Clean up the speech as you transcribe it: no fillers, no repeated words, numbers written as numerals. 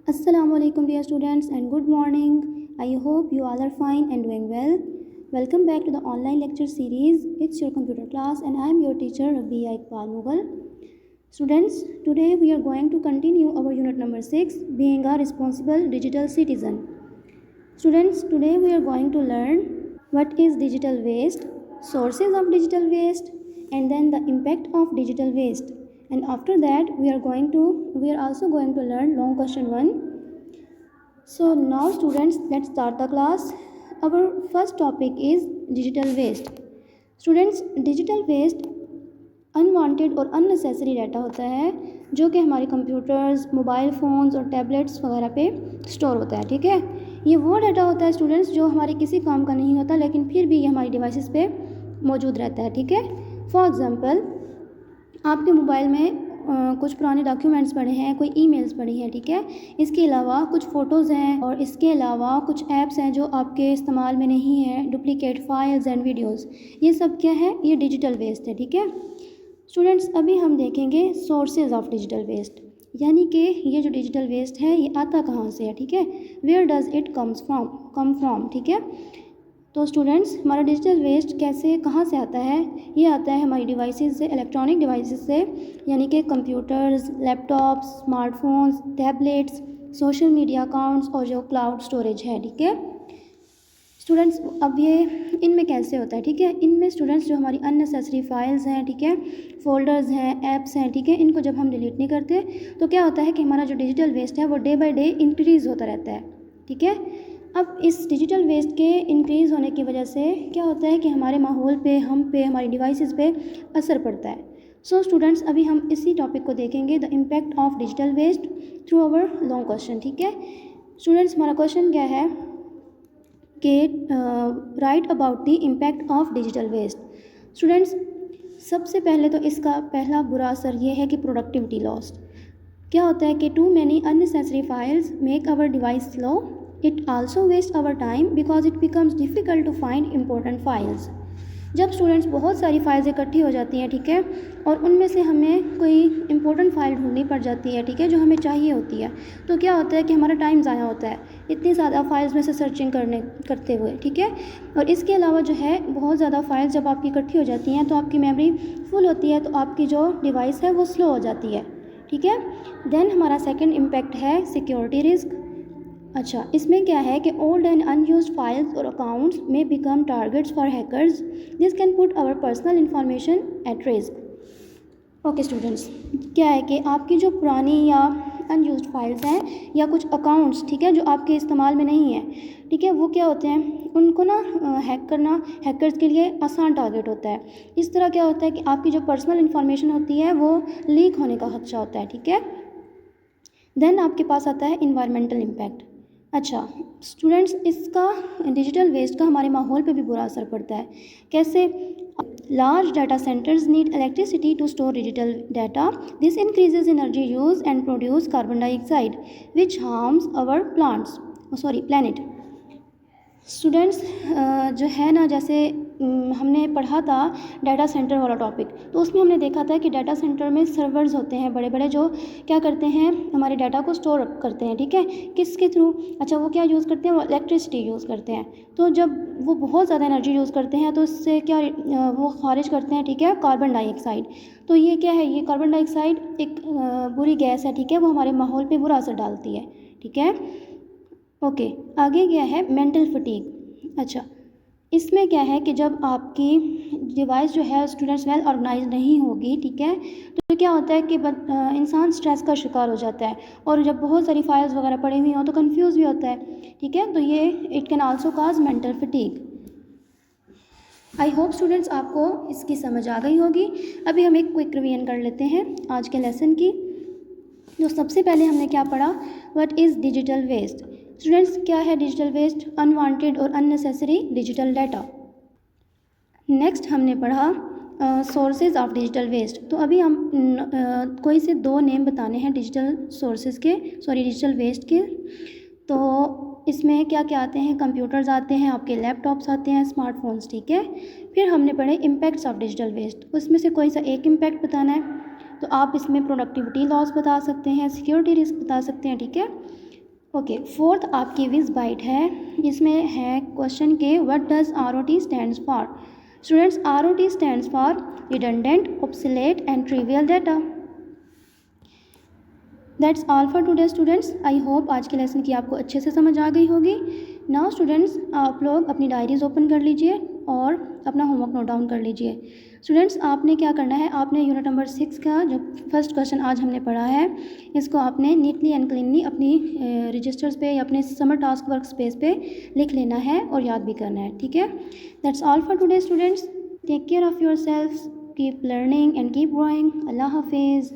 Assalamu alaikum dear students and good morning. I hope you all are fine and doing well. Welcome back to the online lecture series. It's your computer class and I am your teacher Rabia Iqbal Mughal. Students, today we are going to continue our unit number 6, being a responsible digital citizen. Students, today we are going to learn what is digital waste, sources of digital waste, and then the impact of digital waste. And after that we are also going to learn long question 1. So now students, let's start the class. Our first topic is digital waste. Students, digital waste unwanted और unnecessary data होता है जो कि हमारे computers, mobile phones और tablets वगैरह पे store होता है। ठीक है, ये वो डाटा होता है स्टूडेंट्स जो हमारे किसी काम का नहीं होता लेकिन फिर भी ये हमारी डिवाइसेस पे मौजूद रहता है। ठीक है, फॉर एग्ज़ाम्पल आपके मोबाइल में कुछ पुराने डॉक्यूमेंट्स पड़े हैं, कोई ईमेल्स पड़ी हैं। ठीक है, इसके अलावा कुछ फ़ोटोज़ हैं और इसके अलावा कुछ ऐप्स हैं जो आपके इस्तेमाल में नहीं है, डुप्लीकेट फाइल्स एंड वीडियोज़। ये सब क्या है? ये डिजिटल वेस्ट है। ठीक है स्टूडेंट्स, अभी हम देखेंगे सोर्सेज ऑफ डिजिटल वेस्ट, यानी कि ये जो डिजिटल वेस्ट है ये आता कहाँ से है। ठीक है, where does it come from. ठीक है, तो स्टूडेंट्स हमारा डिजिटल वेस्ट कैसे कहाँ से आता है? ये आता है हमारी डिवाइसेस से, इलेक्ट्रॉनिक डिवाइसेस से, यानी कि computers, laptops, smartphones, tablets, social media accounts और जो क्लाउड स्टोरेज है। ठीक है स्टूडेंट्स, अब ये इनमें कैसे होता है? ठीक है, इनमें स्टूडेंट्स जो हमारी अननेसेसरी फाइल्स हैं, ठीक है, फ़ोल्डर्स हैं, ऐप्स हैं, ठीक है, इनको जब हम डिलीट नहीं करते तो क्या होता है कि हमारा जो डिजिटल वेस्ट है वो डे बाय डे इंक्रीज़ होता रहता है। ठीक है, अब इस डिजिटल वेस्ट के इंक्रीज़ होने की वजह से क्या होता है कि हमारे माहौल पे, हम पे, हमारी डिवाइसेस पे असर पड़ता है। सो स्टूडेंट्स, अभी हम इसी टॉपिक को देखेंगे, the impact of digital waste through our long question. ठीक है स्टूडेंट्स, हमारा क्वेश्चन क्या है कि write about the impact of digital waste. Students, सबसे पहले तो इसका पहला बुरा असर ये है कि प्रोडक्टिविटी लॉस्ट। क्या होता है कि too many unnecessary files make our device slow, it also waste our time because it becomes difficult to find important files. जब स्टूडेंट्स बहुत सारी फाइल्स इकट्ठी हो जाती हैं, ठीक है, और उनमें से हमें कोई इंपॉर्टेंट फ़ाइल ढूंढनी पड़ जाती है, ठीक है, जो हमें चाहिए होती है, तो क्या होता है कि हमारा टाइम ज़ाया होता है इतनी ज़्यादा फाइल्स में से सर्चिंग करते हुए। ठीक है, और इसके अलावा जो है बहुत ज़्यादा फाइल्स जब आपकी इकट्ठी हो जाती हैं तो आपकी मेमोरी फुल होती है, तो आपकी जो डिवाइस है वो स्लो हो जाती है। ठीक है, देन हमारा सेकेंड इम्पैक्ट है सिक्योरिटी रिस्क। अच्छा, इसमें क्या है कि ओल्ड एंड अनयूज्ड फाइल्स और अकाउंट्स में become targets for hackers, this can put our personal information at risk. Okay students, क्या है कि आपकी जो पुरानी या अनयूज्ड फाइल्स हैं या कुछ अकाउंट्स, ठीक है, जो आपके इस्तेमाल में नहीं है, ठीक है, वो क्या होते हैं, उनको ना हैक करना हैकर्स के लिए आसान टारगेट होता है। इस तरह क्या होता है कि आपकी जो पर्सनल इन्फॉर्मेशन होती है वो लीक होने का खदशा होता है। ठीक है, देन आपके पास आता है इन्वायरमेंटल इम्पैक्ट। अच्छा स्टूडेंट्स, इसका डिजिटल वेस्ट का हमारे माहौल पे भी बुरा असर पड़ता है। कैसे? Large data centers need electricity to store digital data, this increases energy use and produce carbon dioxide which harms our planet. Students, जो है ना, जैसे हमने पढ़ा था डाटा सेंटर वाला टॉपिक, तो उसमें हमने देखा था कि डाटा सेंटर में सर्वर्स होते हैं बड़े बड़े, जो क्या करते हैं, हमारे डाटा को स्टोर करते हैं। ठीक है, किसके थ्रू? अच्छा, वो क्या यूज़ करते हैं? वो इलेक्ट्रिसिटी यूज़ करते हैं। तो जब वो बहुत ज़्यादा एनर्जी यूज़ करते हैं तो इससे क्या वो खारिज करते हैं, ठीक है, कार्बन डाइऑक्साइड। तो ये क्या है? ये कार्बन डाइऑक्साइड एक बुरी गैस है, ठीक है, वो हमारे माहौल पर बुरा असर डालती है। ठीक है, ओके, आगे क्या है? Mental fatigue. अच्छा, इसमें क्या है कि जब आपकी डिवाइस जो है स्टूडेंट्स वेल ऑर्गेनाइज नहीं होगी, ठीक है, तो क्या होता है कि इंसान स्ट्रेस का शिकार हो जाता है, और जब बहुत सारी फाइल्स वगैरह पड़ी हुई हों तो कंफ्यूज भी होता है। ठीक है, तो ये it can also cause mental fatigue. I hope students आपको इसकी समझ आ गई होगी। अभी हम एक क्विक रिवीजन कर लेते हैं आज के लेसन की। तो सबसे पहले हमने क्या पढ़ा? What is digital waste. Students, क्या है डिजिटल वेस्ट? अनवांटेड और अननेसेसरी डिजिटल डाटा। नेक्स्ट हमने पढ़ा सोर्सेज ऑफ डिजिटल वेस्ट। तो अभी हम कोई से दो नेम बताने हैं डिजिटल सोर्सेज के, डिजिटल वेस्ट के। तो इसमें क्या क्या आते हैं? कंप्यूटर्स आते हैं, आपके लैपटॉप्स आते हैं, स्मार्टफोन्स। ठीक है, फिर हमने पढ़े इम्पैक्ट्स ऑफ डिजिटल वेस्ट। उसमें से कोई सा एक इम्पैक्ट बताना है, तो आप इसमें प्रोडक्टिविटी लॉस बता सकते हैं, सिक्योरिटी रिस्क बता सकते हैं। ठीक है, ओके, फोर्थ आपकी विज बाइट है, इसमें है क्वेश्चन के what does ROT stands for. Students, ROT stands for redundant, obsolete and trivial data. That's all for today students. I hope आज के लेसन की आपको अच्छे से समझ आ गई होगी। नाउ स्टूडेंट्स, आप लोग अपनी डायरीज ओपन कर लीजिए और अपना होमवर्क नोट डाउन कर लीजिए। स्टूडेंट्स, आपने क्या करना है, आपने यूनिट नंबर 6 का जो फर्स्ट क्वेश्चन आज हमने पढ़ा है, इसको आपने नीटली एंड क्लीनली अपनी रजिस्टर्स पे या अपने समर टास्क वर्क स्पेस पे लिख लेना है और याद भी करना है, ठीक है। That's all for today students. Take care of yourself, keep learning and keep growing. अल्लाह हाफिज़।